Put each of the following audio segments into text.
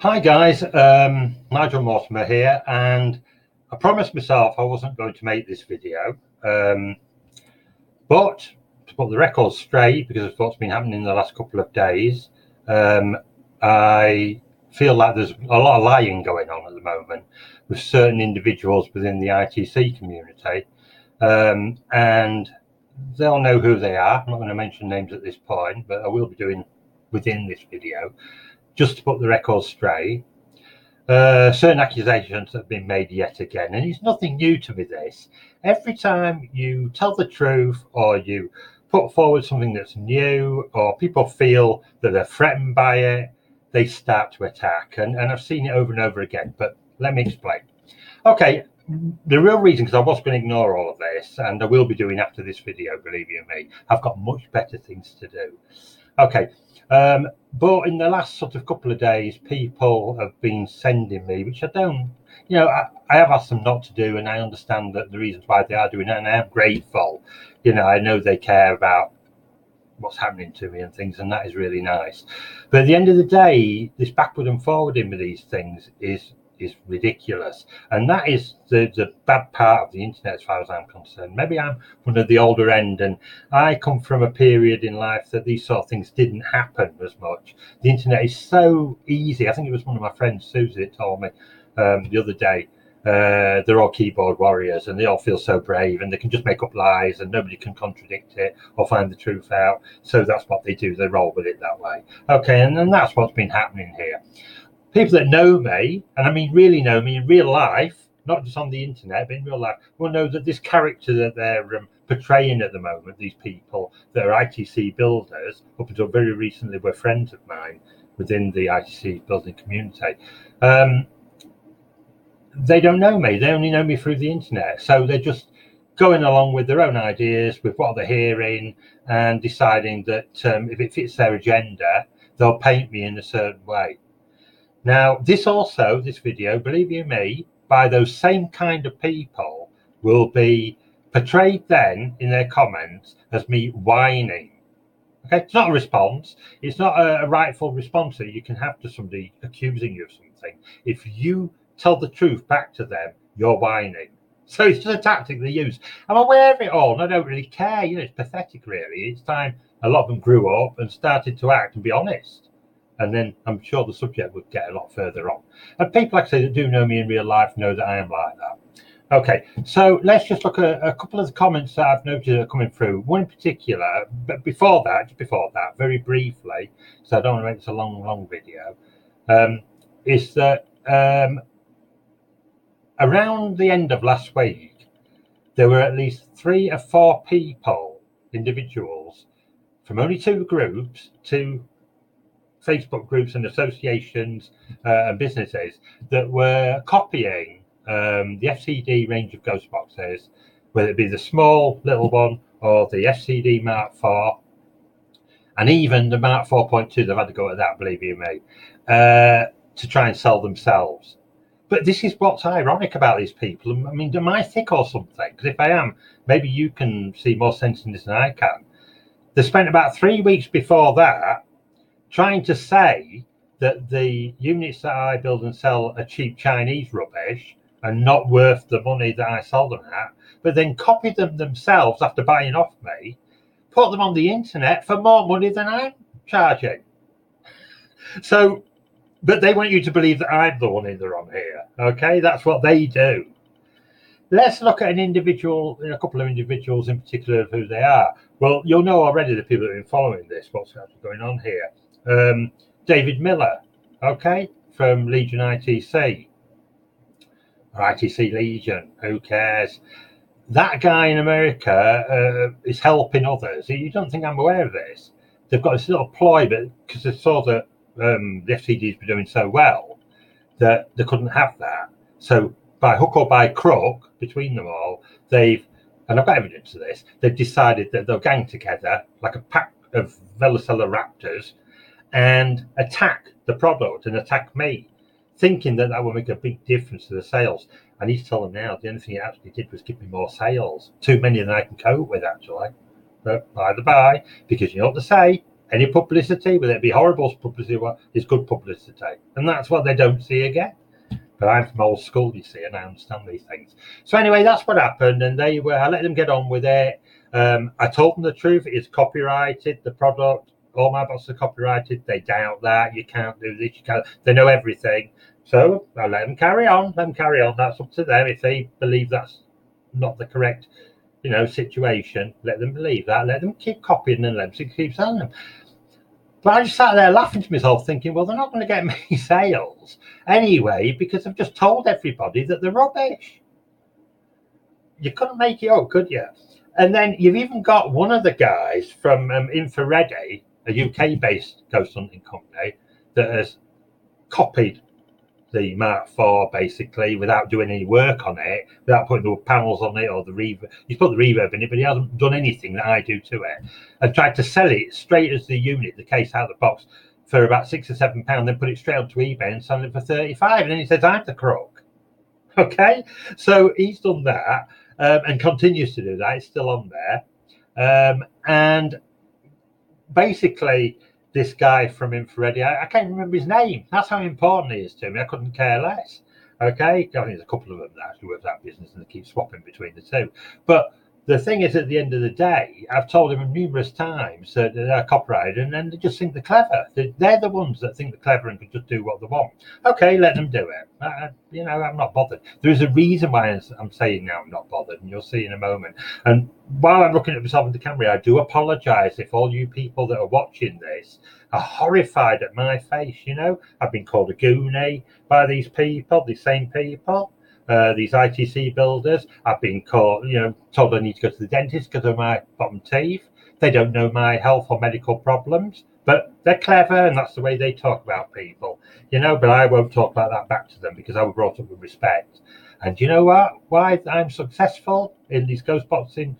Hi guys, Nigel Mortimer here, and I promised myself I wasn't going to make this video, but to put the record straight, because of what's been happening in the last couple of days, I feel like there's a lot of lying going on at the moment with certain individuals within the ITC community, and they'll know who they are. I'm not going to mention names at this point, but I will be doing within this video, just to put the record straight. Certain accusations have been made yet again, and it's nothing new to me, this. Every time you tell the truth or you put forward something that's new or people feel that they're threatened by it, they start to attack, and I've seen it over and over again, but let me explain. Okay, the real reason, because I was going to ignore all of this, and I will be doing after this video, believe you me, I've got much better things to do. Okay, but in the last sort of couple of days, people have been sending me, which I don't, I have asked them not to do, and I understand that the reasons why they are doing it, and I am grateful. I know they care about what's happening to me and things, and that is really nice. But at the end of the day, this backward and forwarding with these things is ridiculous, and that is the bad part of the internet as far as I'm concerned. Maybe I'm one of the older end, and I come from a period in life that these sort of things didn't happen as much. The internet is so easy. I think it was one of my friends, Susie, that told me the other day, they're all keyboard warriors and they all feel so brave and they can just make up lies and nobody can contradict it or find the truth out. So that's what they do. They roll with it that way. Okay, and that's what's been happening here. People that know me, and I mean really know me in real life, not just on the internet, but in real life, will know that this character that they're portraying at the moment, these people that are ITC builders, up until very recently were friends of mine within the ITC building community. They don't know me. They only know me through the internet. So they're just going along with their own ideas, with what they're hearing, and deciding that if it fits their agenda, they'll paint me in a certain way. Now, this video, believe you me, by those same kind of people will be portrayed then in their comments as me whining. Okay, it's not a response. It's not a rightful response that you can have to somebody accusing you of something. If you tell the truth back to them, you're whining. So it's just a tactic they use. I'm aware of it all, and I don't really care. It's pathetic, really. It's time a lot of them grew up and started to act and be honest. And then I'm sure the subject would get a lot further on. And people, like I say, that do know me in real life know that I am like that. Okay, so let's just look at a couple of the comments that I've noticed are coming through. One in particular, but before that, very briefly, so I don't want to make this a long video, is that around the end of last week, there were at least 3 or 4 individuals, from only 2 groups, 2 Facebook groups and associations and businesses, that were copying the FCD range of ghost boxes, whether it be the small little one or the FCD Mark IV, and even the Mark 4.2. They've had to go at that, believe you me, to try and sell themselves. But this is what's ironic about these people. I mean, am I thick or something? Because if I am, maybe you can see more sense in this than I can. They spent about 3 weeks before that trying to say that the units that I build and sell are cheap Chinese rubbish and not worth the money that I sell them at, but then copy them themselves after buying off me, put them on the internet for more money than I'm charging. So, but they want you to believe that I'm the one in the wrong here. Okay, that's what they do. Let's look at a couple of individuals in particular of who they are. Well, you'll know already, the people that have been following this, what's actually going on here. David Miller, okay, from Legion ITC, or ITC Legion, who cares? That guy in America is helping others. You don't think I'm aware of this? They've got this little ploy, but because they saw that the FCDs were doing so well, that they couldn't have that. So by hook or by crook, between them all, and I've got evidence of this, they've decided that they'll gang together like a pack of velociraptors and attack the product and attack me, thinking that will make a big difference to the sales. I need to tell them now, the only thing it actually did was give me more sales. Too many than I can cope with, actually. But by the by, because you know what they say, Any publicity, whether it be horrible publicity, is good publicity. And that's what they don't see again. But I'm from old school, you see, and I understand these things. So anyway, that's what happened, and I let them get on with it. I told them the truth. It's copyrighted, the product. All my boxes are copyrighted. They doubt that. You can't do this. You can't. They know everything. So I let them carry on. Let them carry on. That's up to them. If they believe that's not the correct, situation, let them believe that. Let them keep copying and let them keep selling them. But I just sat there laughing to myself, thinking, well, they're not going to get many sales anyway because I've just told everybody that they're rubbish. You couldn't make it up, could you? And then you've even got one of the guys from Infrared, a UK-based ghost hunting company, that has copied the Mark IV basically without doing any work on it, without putting the panels on it or the reverb. He's put the reverb in it, but he hasn't done anything that I do to it, and tried to sell it straight as the unit, the case out of the box, for about £6 or £7, then put it straight onto eBay and sell it for 35, and then he says I'm the crook. Okay, so he's done that and continues to do that. It's still on there, and basically this guy from Infrared, I can't remember his name. That's how important he is to me. I couldn't care less. Okay, I think there's a couple of them that actually work that business and they keep swapping between the two. But the thing is, at the end of the day, I've told him numerous times that they're copyrighted, and then they just think they're clever. They're the ones that think they're clever and can just do what they want. Okay, let them do it. I'm not bothered. There is a reason why I'm saying now I'm not bothered, and you'll see in a moment. And while I'm looking at myself in the camera, I do apologise if all you people that are watching this are horrified at my face. I've been called a goonie by these people, these same people. These ITC builders. I've been told I need to go to the dentist because of my bottom teeth. They don't know my health or medical problems, but they're clever and that's the way they talk about people, but I won't talk like that back to them because I was brought up with respect. And you know what? Why I'm successful in this ghost boxing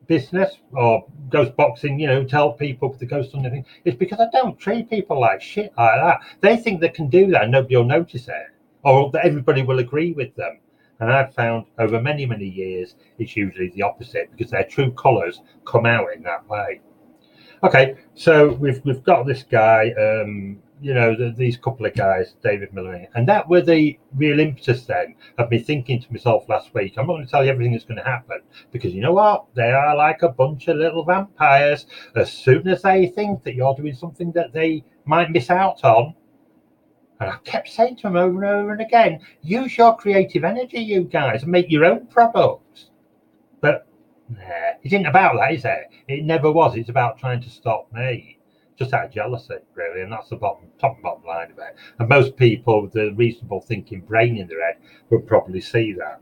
business or ghost boxing, to help people with the ghost hunting thing, is because I don't treat people like shit like that. They think they can do that and nobody will notice it, or that everybody will agree with them. And I've found over many, many years, it's usually the opposite because their true colours come out in that way. Okay, so we've got this guy, these couple of guys, David Miller, and that were the real impetus then of me thinking to myself last week, I'm not going to tell you everything that's going to happen because you know what? They are like a bunch of little vampires. As soon as they think that you're doing something that they might miss out on, and I kept saying to him over and over and again, use your creative energy, you guys, and make your own products. But it isn't about that, is it? It never was. It's about trying to stop me, just out of jealousy, really. And that's the top and bottom line of it. And most people with a reasonable thinking brain in their head would probably see that.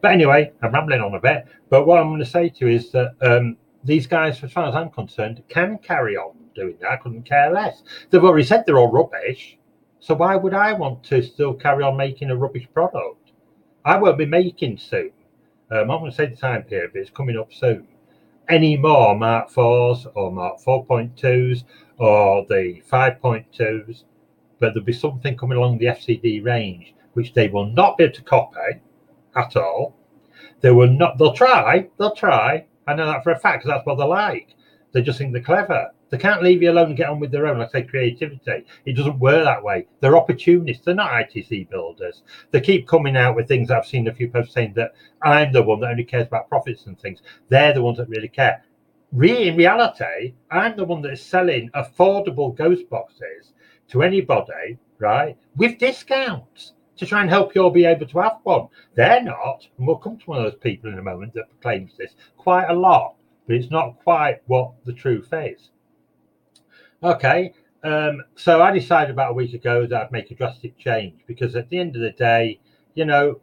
But anyway, I'm rambling on a bit. But what I'm going to say to you is that these guys, as far as I'm concerned, can carry on doing that. I couldn't care less. They've already said they're all rubbish. So why would I want to still carry on making a rubbish product? I won't be making soon. I'm not going to say the time period, but it's coming up soon. Any more Mark 4s or Mark 4.2s or the 5.2s, but there'll be something coming along the FCD range, which they will not be able to copy at all. They will not. They'll try. I know that for a fact because that's what they're like. They just think they're clever. They can't leave you alone and get on with their own, like I say, creativity. It doesn't work that way. They're opportunists. They're not ITC builders. They keep coming out with things. I've seen a few posts saying that I'm the one that only cares about profits and things. They're the ones that really care. In reality, I'm the one that is selling affordable ghost boxes to anybody, right, with discounts to try and help you all be able to have one. They're not, and we'll come to one of those people in a moment that claims this quite a lot, but it's not quite what the truth is. Okay, so I decided about a week ago that I'd make a drastic change because at the end of the day,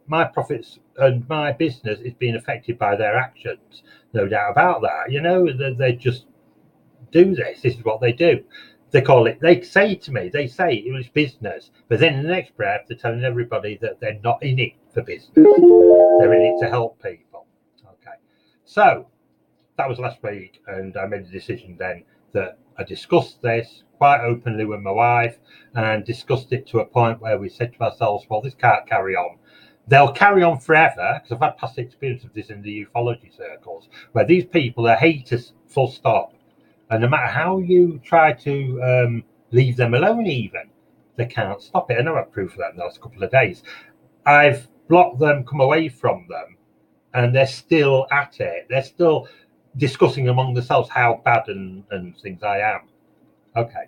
my profits and my business is being affected by their actions. No doubt about that. They just do this. This is what they do. They say it was business, but then in the next breath, they're telling everybody that they're not in it for business. They're in it to help people. Okay, so that was last week, and I made a decision then that I discussed this quite openly with my wife and discussed it to a point where we said to ourselves, well, this can't carry on. They'll carry on forever, because I've had past experience of this in the ufology circles, where these people are haters, full stop. And no matter how you try to leave them alone, even, they can't stop it. I know I've proof of that in the last couple of days. I've blocked them, come away from them, and they're still at it. They're still discussing among themselves how bad and things I am. Okay.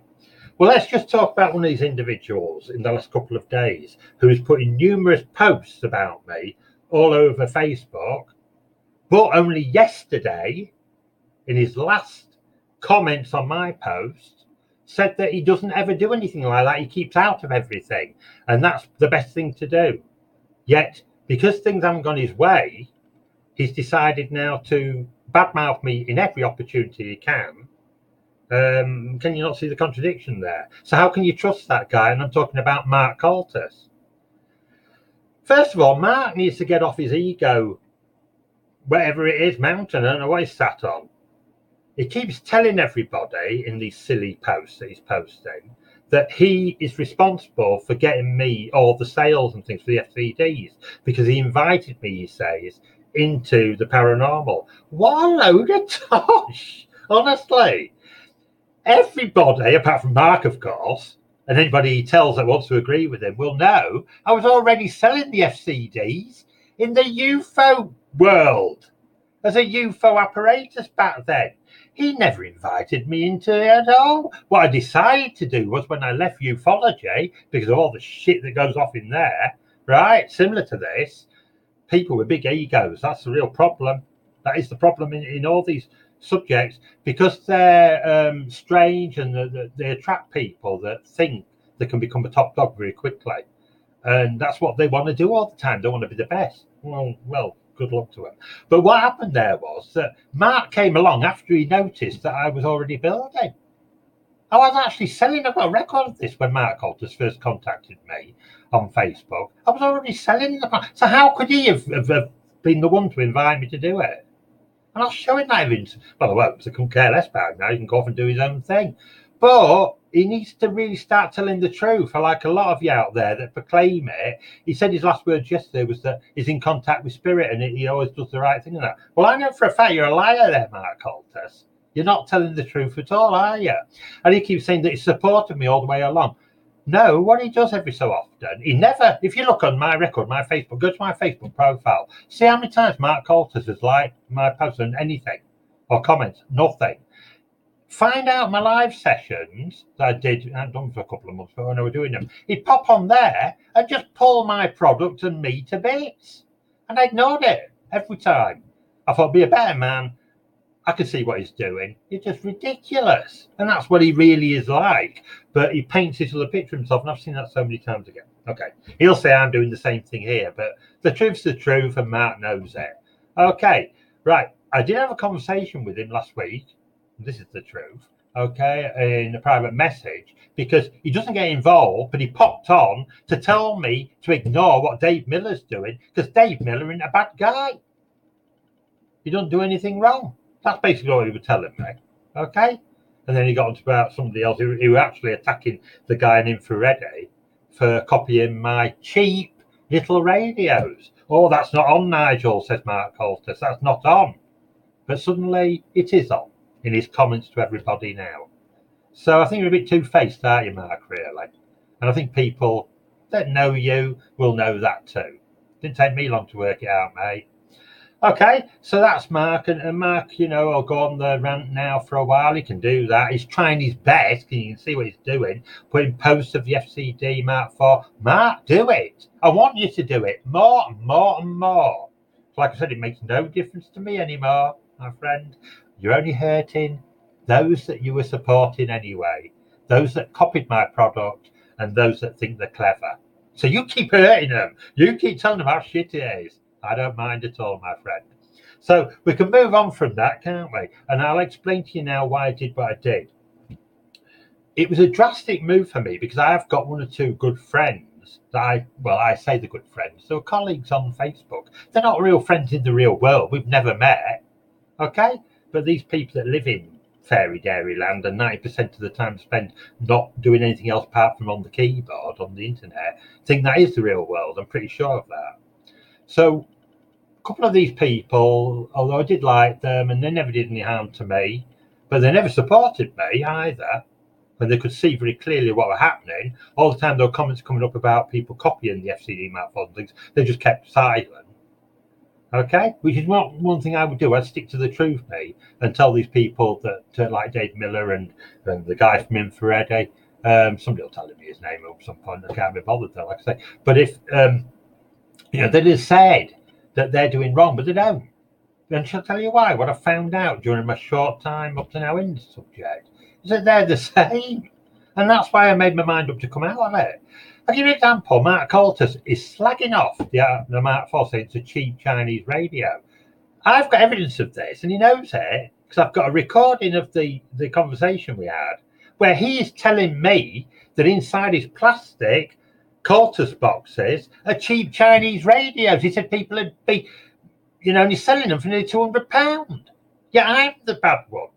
Well, let's just talk about one of these individuals in the last couple of days who is putting numerous posts about me all over Facebook, but only yesterday, in his last comments on my post, said that he doesn't ever do anything like that. He keeps out of everything, and that's the best thing to do. Yet, because things haven't gone his way, he's decided now to badmouth me in every opportunity he can. Can you not see the contradiction there? So how can you trust that guy? And I'm talking about Mark Caltus. First of all, Mark needs to get off his ego, whatever it is, mountain. I don't know what he's sat on. He keeps telling everybody in these silly posts that he's posting that he is responsible for getting me all the sales and things for the FCDs because he invited me, he says, into the paranormal. What a load of tosh, honestly. Everybody, apart from Mark, of course, and anybody he tells that wants to agree with him, will know I was already selling the FCDs in the UFO world as a UFO apparatus back then. He never invited me into it at all. What I decided to do was when I left ufology, because of all the shit that goes off in there, right, similar to this, people with big egos, that's the real problem. That is the problem in all these subjects, because they're strange and they attract people that think they can become a top dog very quickly. And that's what they want to do all the time. They want to be the best. Well, good luck to him. But what happened there was that Mark came along after he noticed that I was already building. I was actually selling. I've got a record of this when Mark Caltus first contacted me on Facebook. I was already selling them. So how could he have been the one to invite me to do it? And I'll show him that evidence. Well, I won't, because I couldn't care less about him now. He can go off and do his own thing. But he needs to really start telling the truth. I like a lot of you out there that proclaim it. He said his last words yesterday was that he's in contact with spirit and he always does the right thing and that. Well, I know for a fact you're a liar there, Mark Caltus. You're not telling the truth at all, are you? And he keeps saying that he supported me all the way along. No, what he does every so often, he never, if you look on my record, my Facebook, go to my Facebook profile, see how many times Mark Caltus has liked my post on anything or comments, nothing. Find out my live sessions that I did, I've done for a couple of months, but when I was doing them, he'd pop on there and just pull my product and me to bits. And I ignored it every time. I thought, be a better man. I can see what he's doing. It's just ridiculous. And that's what he really is like. But he paints this other picture of himself, and I've seen that so many times again. Okay. He'll say I'm doing the same thing here, but the truth's the truth, and Mark knows it. Okay. Right. I did have a conversation with him last week. This is the truth. Okay. In a private message, because he doesn't get involved, but he popped on to tell me to ignore what Dave Miller's doing, because Dave Miller isn't a bad guy. He doesn't do anything wrong. That's basically what he was telling me. Okay? And then he got on to about somebody else who was actually attacking the guy in Infrared for copying my cheap little radios. Oh, that's not on, Nigel, says Mark Caltus. That's not on. But suddenly it is on in his comments to everybody now. So I think you're a bit two-faced, aren't you, Mark, really? And I think people that know you will know that too. Didn't take me long to work it out, mate. Okay, so that's Mark, and Mark, you know, will go on the rant now for a while. He can do that. He's trying his best, and you can see what he's doing, putting posts of the FCD Mark 4. Mark, do it. I want you to do it more and more and more. Like I said, it makes no difference to me anymore, my friend. You're only hurting those that you were supporting anyway, those that copied my product, and those that think they're clever. So you keep hurting them. You keep telling them how shit it is. I don't mind at all, my friend. So we can move on from that, can't we? And I'll explain to you now why I did what I did. It was a drastic move for me because I have got one or two good friends that I say they're good friends. They're colleagues on Facebook. They're not real friends in the real world. We've never met. Okay? But these people that live in fairy dairy land and 90% of the time spend not doing anything else apart from on the keyboard on the internet think that is the real world. I'm pretty sure of that. So a couple of these people, although I did like them and they never did any harm to me, But they never supported me either. When they could see very clearly what was happening, all the time there were comments coming up about people copying the FCD Mark IV and things. They just kept silent. Okay, which is not one thing I would do. I'd stick to the truth, mate, and tell these people that like Dave Miller and the guy from Infrared. Somebody will tell me his name at some point. I can't be bothered though, like I say. But if they just said that they're doing wrong, but they don't. And shall I tell you why? What I found out during my short time up to now in the subject is that they're the same. And that's why I made my mind up to come out of it. I'll give you an example. Mark Coltis is slagging off the Mark IV, saying it's a cheap Chinese radio. I've got evidence of this, and he knows it, because I've got a recording of the conversation we had, where he is telling me that inside his plastic Coltis boxes are cheap Chinese radios. He said people would be, and he's selling them for nearly £200. Yeah, I'm the bad one.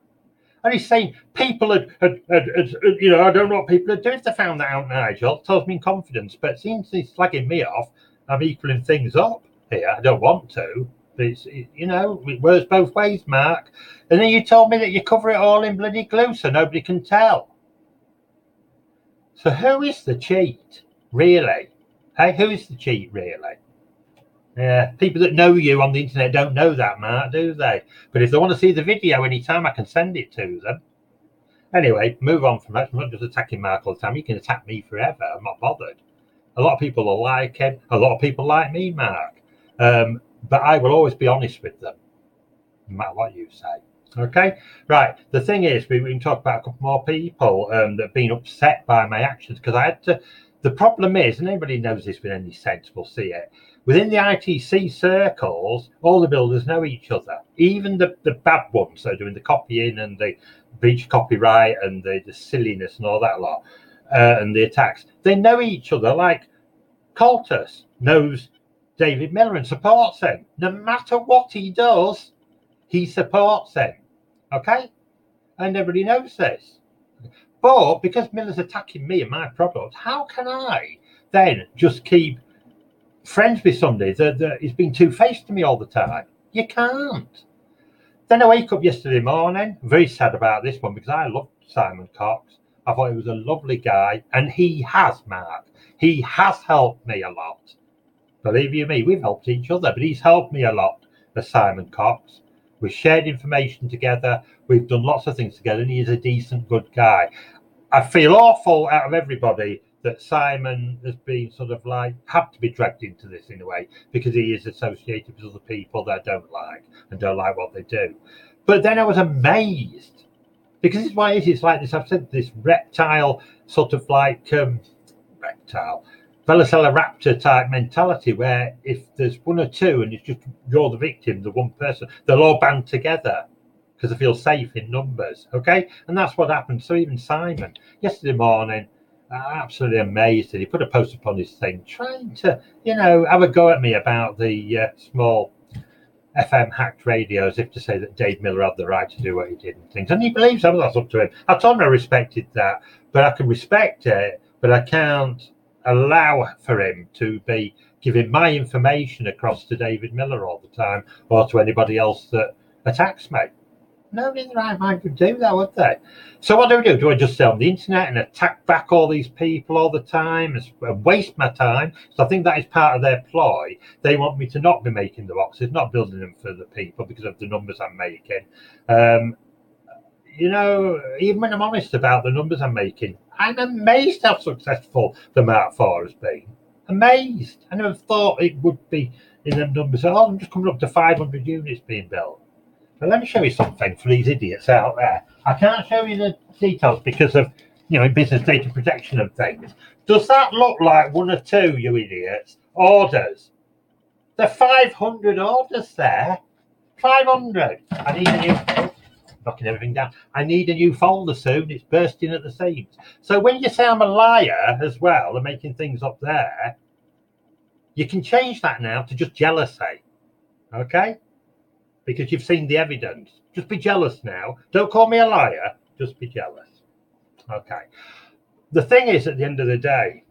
And he's saying people had I don't know what people would do if they found that out, Nigel. It tells me in confidence. But since he's slagging me off, I'm equaling things up here. I don't want to. But it works both ways, Mark. And then you told me that you cover it all in bloody glue so nobody can tell. So who is the cheat, really? Hey, who is the cheat, really? Yeah, people that know you on the internet don't know that, Mark, do they? But if they want to see the video anytime, I can send it to them. Anyway, move on from that. I'm not just attacking Mark all the time. You can attack me forever. I'm not bothered. A lot of people will like him. A lot of people like me, Mark. But I will always be honest with them, no matter what you say. Okay? Right. The thing is, we can talk about a couple more people that have been upset by my actions, because I had to... The problem is, and anybody knows this with any sense will see it, within the ITC circles, all the builders know each other. Even the bad ones that are doing the copying and the breach copyright and the silliness and all that lot, and the attacks. They know each other. Like Coltis knows David Miller and supports him. No matter what he does, he supports him. Okay? And everybody knows this. But because Miller's attacking me and my product, how can I then just keep friends with somebody that is being two-faced to me all the time? You can't. Then I wake up yesterday morning, very sad about this one, because I loved Simon Cox. I thought he was a lovely guy, and he has, Mark. He has helped me a lot. Believe you me, we've helped each other, but he's helped me a lot, as Simon Cox. We've shared information together. We've done lots of things together, and he is a decent, good guy. I feel awful out of everybody that Simon has been sort of like had to be dragged into this in a way, because he is associated with other people that I don't like and don't like what they do. But then I was amazed, because it's why it's like this. I've said this reptile sort of like reptile Velociraptor type mentality, where if there's one or two and it's just you're the victim, the one person, they'll all band together because they feel safe in numbers. Okay, and that's what happened. So even Simon yesterday morning, absolutely amazed that he put a post upon his thing trying to have a go at me about the small FM hacked radios, if to say that Dave Miller had the right to do what he did and things, and he believes that's up to him. I told him I respected that, but I can respect it, but I can't allow for him to be giving my information across to David Miller all the time, or to anybody else that attacks me. Nobody in the right mind would do that, would they? So what do? Do I just stay on the internet and attack back all these people all the time and waste my time? So I think that is part of their ploy. They want me to not be making the boxes, not building them for the people because of the numbers I'm making. Even when I'm honest about the numbers I'm making, I'm amazed how successful the Mark IV has been. Amazed. I never thought it would be in the numbers. Oh, I'm just coming up to 500 units being built. But let me show you something for these idiots out there. I can't show you the details because of, business data protection and things. Does that look like one or two, you idiots, orders? There are 500 orders there. 500. I need a new... knocking everything down. I need a new folder soon. It's bursting at the seams. So when you say I'm a liar as well and making things up there, you can change that now to just jealousy. Okay? Because you've seen the evidence. Just be jealous now. Don't call me a liar. Just be jealous. Okay. The thing is, at the end of the day,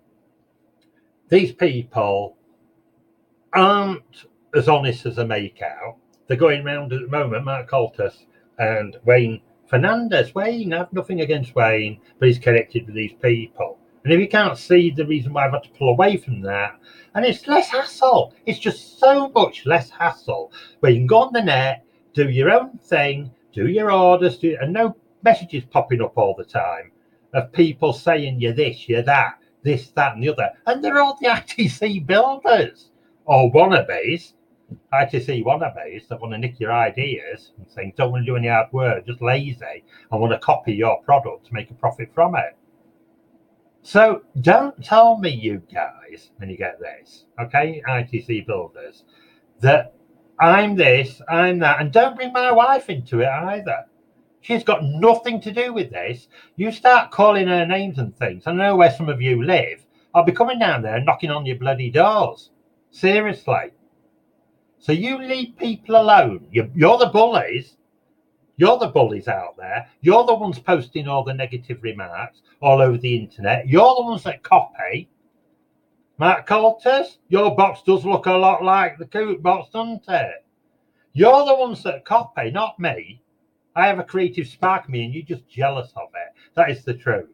these people aren't as honest as they make out. They're going around at the moment, Mark Coltis and Wayne Fernandez, Wayne, I have nothing against Wayne, but he's connected with these people. And if you can't see the reason why I've had to pull away from that, and it's less hassle. It's just so much less hassle where you can go on the net, do your own thing, do your orders, and no messages popping up all the time of people saying you're this, you're that, this, that, and the other. And they're all the ITC builders or wannabes, ITC wannabes that want to nick your ideas and saying don't want to do any hard work, just lazy, and want to copy your product to make a profit from it. So don't tell me, you guys, when you get this, okay, ITC builders, that I'm this, I'm that, and don't bring my wife into it either. She's got nothing to do with this. You start calling her names and things. I know where some of you live. I'll be coming down there and knocking on your bloody doors. Seriously. So you leave people alone. You're the bullies. You're the bullies out there. You're the ones posting all the negative remarks all over the internet. You're the ones that copy. Mark Coulters, your box does look a lot like the Coot box, doesn't it? You're the ones that copy, not me. I have a creative spark in me and you're just jealous of it. That is the truth,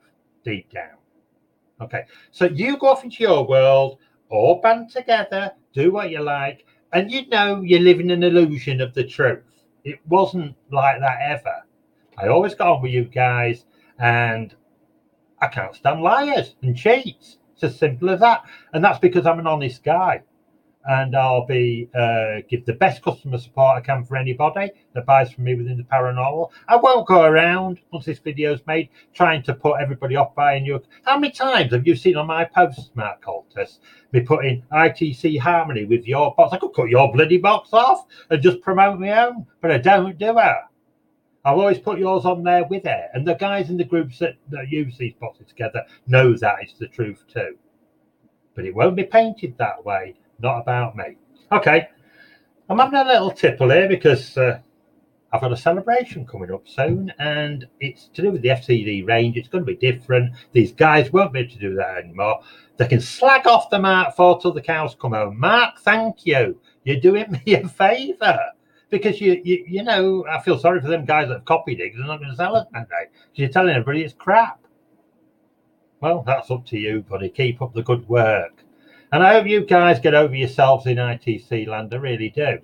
deep down. Okay, so you go off into your world, all band together, do what you like, and you know you're living an illusion of the truth. It wasn't like that ever. I always got on with you guys, and I can't stand liars and cheats. It's as simple as that. And that's because I'm an honest guy. And I'll be give the best customer support I can for anybody that buys from me within the paranormal. I won't go around once this video's made trying to put everybody off buying you. How many times have you seen on my posts, Mark Coulters, me putting ITC Harmony with your box? I could cut your bloody box off and just promote my own, but I don't do it. I've always put yours on there with it. And the guys in the groups that use these boxes together know that it's the truth too. But it won't be painted that way. Not about me. Okay, I'm having a little tipple here because I've got a celebration coming up soon, and it's to do with the FCD range. It's going to be different. These guys won't be able to do that anymore. They can slag off the Mark IV till the cows come home. Mark, thank you. You're doing me a favour. Because you know, I feel sorry for them guys that have copied it because they're not going to sell it that day. You're telling everybody it's crap. Well, that's up to you, buddy. Keep up the good work. And I hope you guys get over yourselves in ITC land. I really do.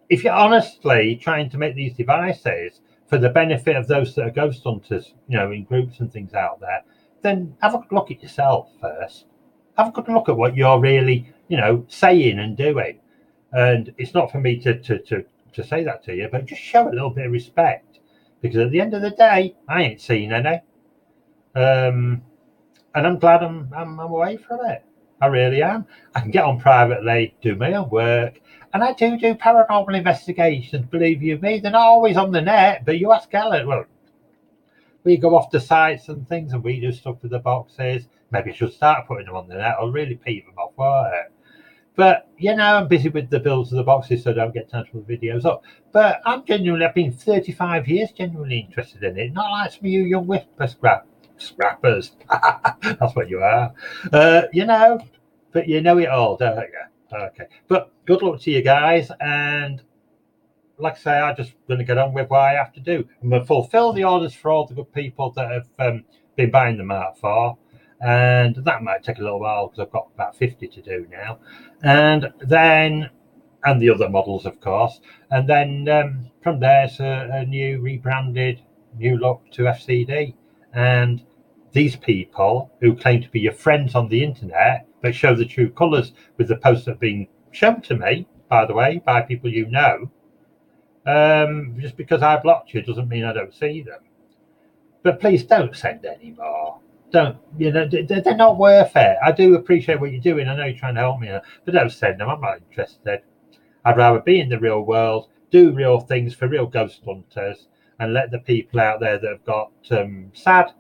If you're honestly trying to make these devices for the benefit of those that are ghost hunters, you know, in groups and things out there, then have a good look at yourself first. Have a good look at what you're really, you know, saying and doing. And it's not for me to say that to you, but just show a little bit of respect. Because at the end of the day, I ain't seen any. And I'm glad I'm away from it. I really am. I can get on privately, do my own work, and I do paranormal investigations, believe you me. They're not always on the net, but you ask Ellen, well, we go off the sites and things and we do stuff with the boxes. Maybe I should start putting them on the net. I'll really peeve them off, won't it? But, you know, I'm busy with the builds of the boxes, so I don't get time to put videos up. But I've been 35 years genuinely interested in it. Not like some of you young whisper scrappers. That's what you are. You know, but you know it all, don't you? Okay. But good luck to you guys. And like I say, I'm just going to get on with what I have to do. I'm going to fulfill the orders for all the good people that have been buying the Mark IV. And that might take a little while because I've got about 50 to do now. And then, and the other models, of course. And then from there, it's a new rebranded, new look to FCD. And these people who claim to be your friends on the internet, but show the true colours with the posts that have been shown to me, by the way, by people you know, just because I blocked you doesn't mean I don't see them. But please don't send any more. Don't, you know, they're not worth it. I do appreciate what you're doing. I know you're trying to help me, but don't send them. I'm not interested. I'd rather be in the real world, do real things for real ghost hunters, and let the people out there that have got sad,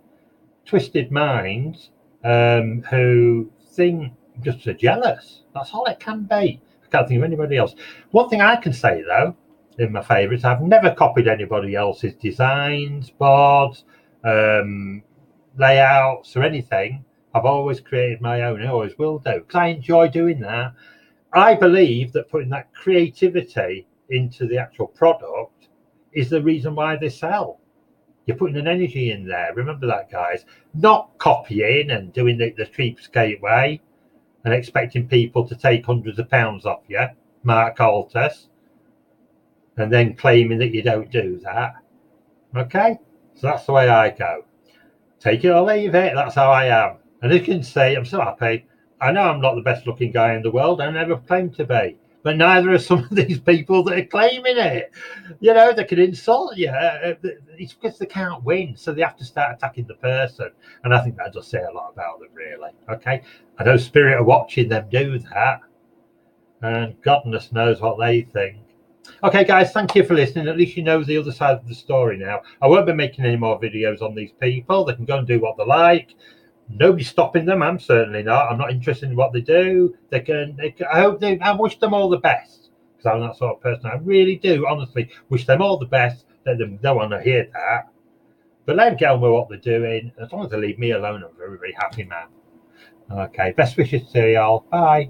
twisted minds who think just are jealous. That's all it can be. I can't think of anybody else. One thing I can say, though, in my favourites, I've never copied anybody else's designs, boards, layouts or anything. I've always created my own. I always will do because I enjoy doing that. I believe that putting that creativity into the actual product is the reason why they sell. You're putting an energy in there. Remember that, guys. Not copying and doing the cheapskate way and expecting people to take hundreds of pounds off you, Mark Altus, and then claiming that you don't do that. Okay? So that's the way I go. Take it or leave it. That's how I am. And as you can see, I'm so happy. I know I'm not the best looking guy in the world. I never claimed to be. But neither are some of these people that are claiming it. You know, they can insult you. It's because they can't win. So they have to start attacking the person. And I think that does say a lot about them, really. Okay? I know Spirit are watching them do that. And goodness knows what they think. Okay, guys, thank you for listening. At least you know the other side of the story now. I won't be making any more videos on these people. They can go and do what they like. Nobody's stopping them. I'm certainly not. I'm not interested in what they do. They can I wish them all the best, because I'm that sort of person. I really do, honestly, wish them all the best. Let them don't want to hear that. But let them get on with what they're doing. As long as they leave me alone, I'm a very, very happy man. Okay, best wishes to you all. Bye.